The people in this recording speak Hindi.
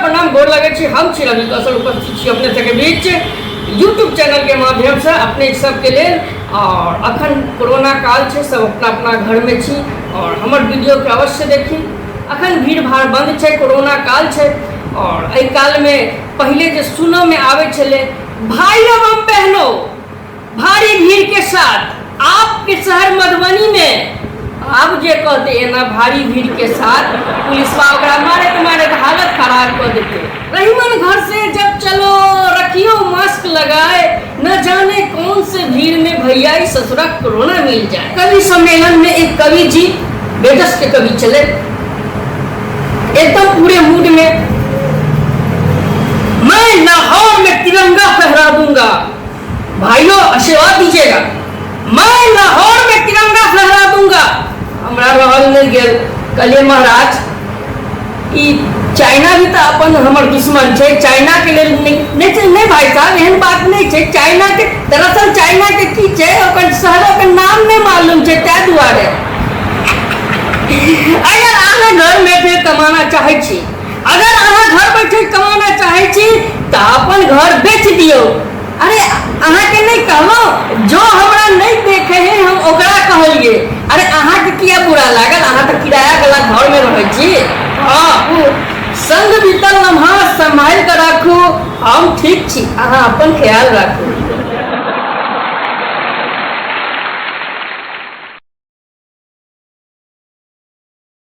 प्रणाम गोर लगे छी। हम छी रवि कौशल, उपस्थित छी अपने सबके बीच यूट्यूब चैनल के माध्यम से अपने सबके लेल। और अखन कोरोना काल है, सब अपना अपना घर में छी और हमर वीडियो के अवश्य देखी। अखन भीड़ भाड़ बंद है, कोरोना काल है और एहि काल में पहले जो सुनो में आवे चले भाई एवं बहनों, भारी भीड़ के साथ आपके शहर मधुबनी में अब जे कहते हैं ना भारी भीड़ के साथ पुलिस मारे तो हालत खराब कर देते। रहीमन घर से जब चलो रखियो मास्क लगाए, न जाने कौन से भीड़ में भैया ससुरा कोरोना मिल जाए। कवि सम्मेलन में एक कवि जी बेदस के कवि चले एकदम पूरे मूड में, मैं लाहौर में तिरंगा फहरा दूंगा, भाइयों आशीर्वाद दीजिएगा, मैं लाहौर में तिरंगा फहरा दूंगा। हमरा रहल नहीं गेल, कले महाराज चाइना भी तो अपन हमर दुश्मन है, चाइना के लिए नहीं भाई साहब, एहन बात नहीं है। चाइना के दरअसल चाइना के की है, ओकर शहरों के नाम नहीं मालूम है, तै दुआरे अगर अहाँ घर बैठे कमाना चाहे छी, अगर अहाँ घर बैठे कमाना चाहे छी तो अपन घर बेच दियो। अरे अहाँ के नहीं कहलो, जो हमरा नहीं देखे हैं हम ओकरा कहलिए। अरे अहाँ के किया बुरा लागल, अहाँ तो किराया वाला घर में रहे छी। हाँ, संग बीतल लम्हा संभाल कर रखू, हम ठीक छी, अहाँ अपन ख्याल रखू।